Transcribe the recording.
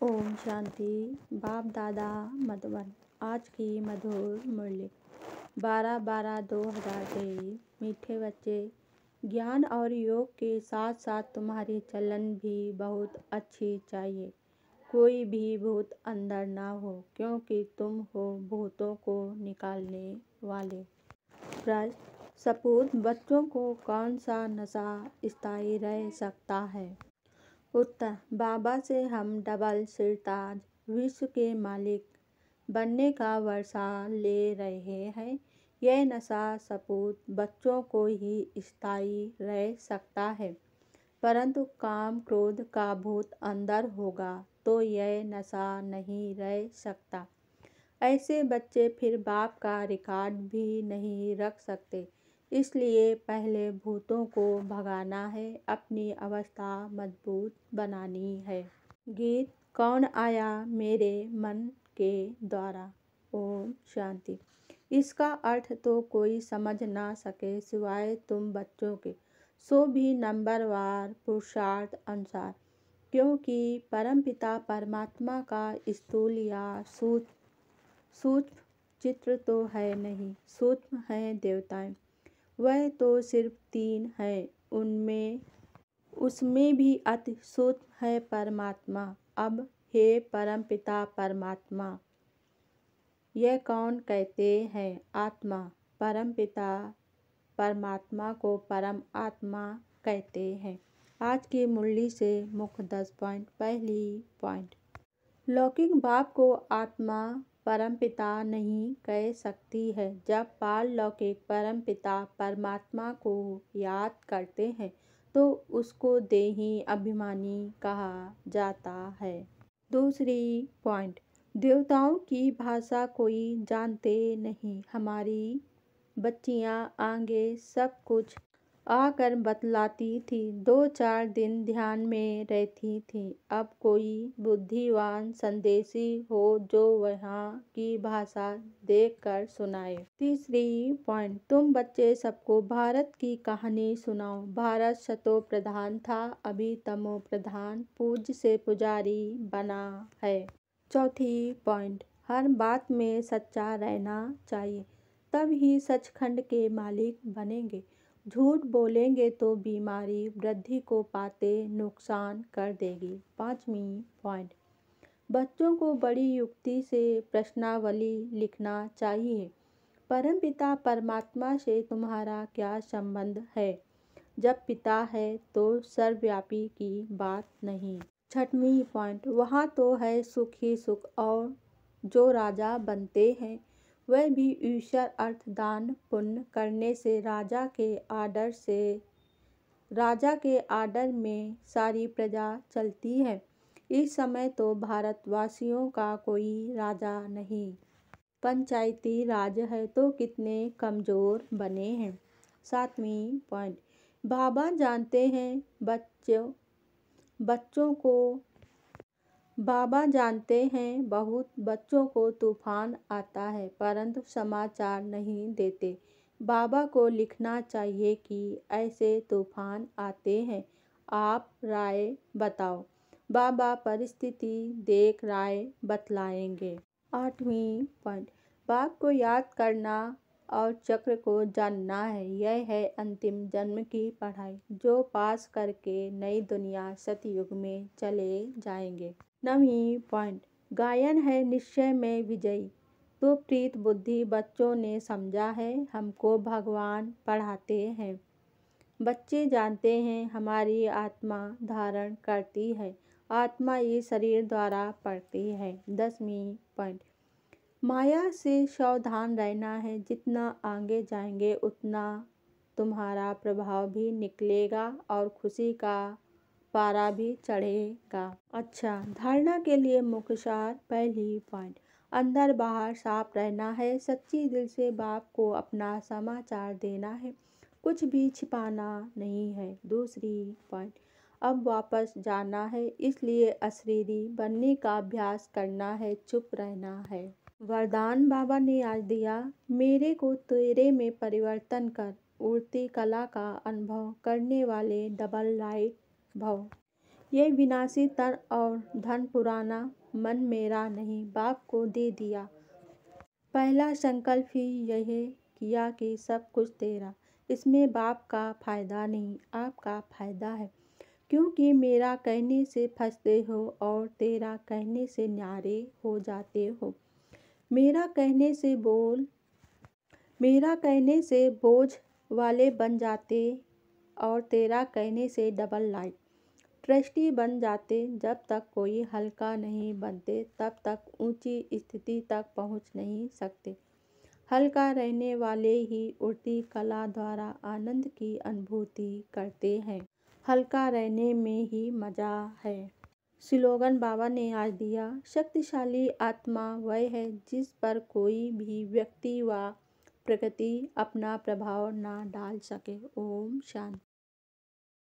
ओम शांति। बाप दादा मधुबन। आज की मधुर मुरली 12/12/2023। मीठे बच्चे, ज्ञान और योग के साथ साथ तुम्हारी चलन भी बहुत अच्छी चाहिए। कोई भी भूत अंदर ना हो, क्योंकि तुम हो भूतों को निकालने वाले। प्रश्न: सपूत बच्चों को कौन सा नशा स्थायी रह सकता है? उत्तर: बाबा से हम डबल सिरताज विश्व के मालिक बनने का वर्षा ले रहे हैं। यह नशा सपूत बच्चों को ही स्थायी रह सकता है, परंतु काम क्रोध का भूत अंदर होगा तो यह नशा नहीं रह सकता। ऐसे बच्चे फिर बाप का रिकॉर्ड भी नहीं रख सकते। इसलिए पहले भूतों को भगाना है, अपनी अवस्था मजबूत बनानी है। गीत: कौन आया मेरे मन के द्वारा? ओम शांति। इसका अर्थ तो कोई समझ ना सके सिवाय तुम बच्चों के, सो भी नंबरवार पुरुषार्थ अनुसार, क्योंकि परमपिता परमात्मा का स्थूल या सूक्ष्म चित्र तो है नहीं। सूक्ष्म हैं देवताएं, वह तो सिर्फ 3 है, उसमें भी अति सूक्ष्म है परमात्मा। अब हे परमपिता परमात्मा, यह कौन कहते हैं आत्मा? परमपिता परमात्मा को परम आत्मा कहते हैं। आज की मुरली से मुख्य 10 पॉइंट। पहली पॉइंट: लौकिक बाप को आत्मा परमपिता नहीं कह सकती है। जब पार लौकिक परमपिता परमात्मा को याद करते हैं तो उसको देही अभिमानी कहा जाता है। दूसरी पॉइंट: देवताओं की भाषा कोई जानते नहीं। हमारी बच्चियां आगे सब कुछ आकर बतलाती थी। 2-4 दिन ध्यान में रहती थी। अब कोई बुद्धिवान संदेशी हो जो वहाँ की भाषा देखकर सुनाए। तीसरी पॉइंट: तुम बच्चे सबको भारत की कहानी सुनाओ। भारत सतो प्रधान था, अभी तमो प्रधान, पूज्य से पुजारी बना है। चौथी पॉइंट: हर बात में सच्चा रहना चाहिए, तब ही सचखंड के मालिक बनेंगे। झूठ बोलेंगे तो बीमारी वृद्धि को पाते नुकसान कर देगी। पांचवी पॉइंट: बच्चों को बड़ी युक्ति से प्रश्नावली लिखना चाहिए। परमपिता परमात्मा से तुम्हारा क्या संबंध है? जब पिता है तो सर्वव्यापी की बात नहीं। छठवीं पॉइंट: वहाँ तो है सुख ही सुख, और जो राजा बनते हैं वह भी ईश्वर अर्थ दान पुण्य करने से राजा के आर्डर में सारी प्रजा चलती है। इस समय तो भारतवासियों का कोई राजा नहीं, पंचायती राज है, तो कितने कमजोर बने हैं। सातवीं पॉइंट: बाबा जानते हैं बहुत बच्चों को तूफान आता है, परंतु समाचार नहीं देते। बाबा को लिखना चाहिए कि ऐसे तूफान आते हैं, आप राय बताओ। बाबा परिस्थिति देख राय बतलाएंगे। आठवीं पॉइंट: बाप को याद करना और चक्र को जानना है। यह है अंतिम जन्म की पढ़ाई, जो पास करके नई दुनिया सतयुग में चले जाएंगे। नवीं पॉइंट: गायन है निश्चय में विजयी, तो प्रीत बुद्धि बच्चों ने समझा है। हमको भगवान पढ़ाते हैं। बच्चे जानते हैं हमारी आत्मा धारण करती है, आत्मा इस शरीर द्वारा पढ़ती है। 10वीं पॉइंट: माया से सावधान रहना है। जितना आगे जाएंगे उतना तुम्हारा प्रभाव भी निकलेगा और खुशी का पारा भी चढ़ेगा। अच्छा, धारणा के लिए मुख्य सार। पहली पॉइंट: अंदर बाहर साफ रहना है। सच्ची दिल से बाप को अपना समाचार देना है, कुछ भी छिपाना नहीं है। दूसरी पॉइंट: अब वापस जाना है, इसलिए अशरीरी बनने का अभ्यास करना है, चुप रहना है। वरदान बाबा ने आज दिया: मेरे को तेरे में परिवर्तन कर, उड़ती कला का अनुभव करने वाले डबल लाइट भव। ये विनाशी तन और धन पुराना, मन मेरा नहीं बाप को दे दिया। पहला संकल्प ही यही किया कि सब कुछ तेरा, इसमें बाप का फायदा नहीं आपका फायदा है, क्योंकि मेरा कहने से फंसते हो और तेरा कहने से न्यारे हो जाते हो। मेरा कहने से बोझ वाले बन जाते और तेरा कहने से डबल लाइट ट्रस्टी बन जाते। जब तक कोई हल्का नहीं बनते तब तक ऊंची स्थिति तक पहुंच नहीं सकते। हल्का रहने वाले ही उड़ती कला द्वारा आनंद की अनुभूति करते हैं। हल्का रहने में ही मजा है। स्लोगन बाबा ने आज दिया। शक्तिशाली आत्मा वह है जिस पर कोई भी व्यक्ति व प्रकृति अपना प्रभाव न डाल सके। ओम शांति।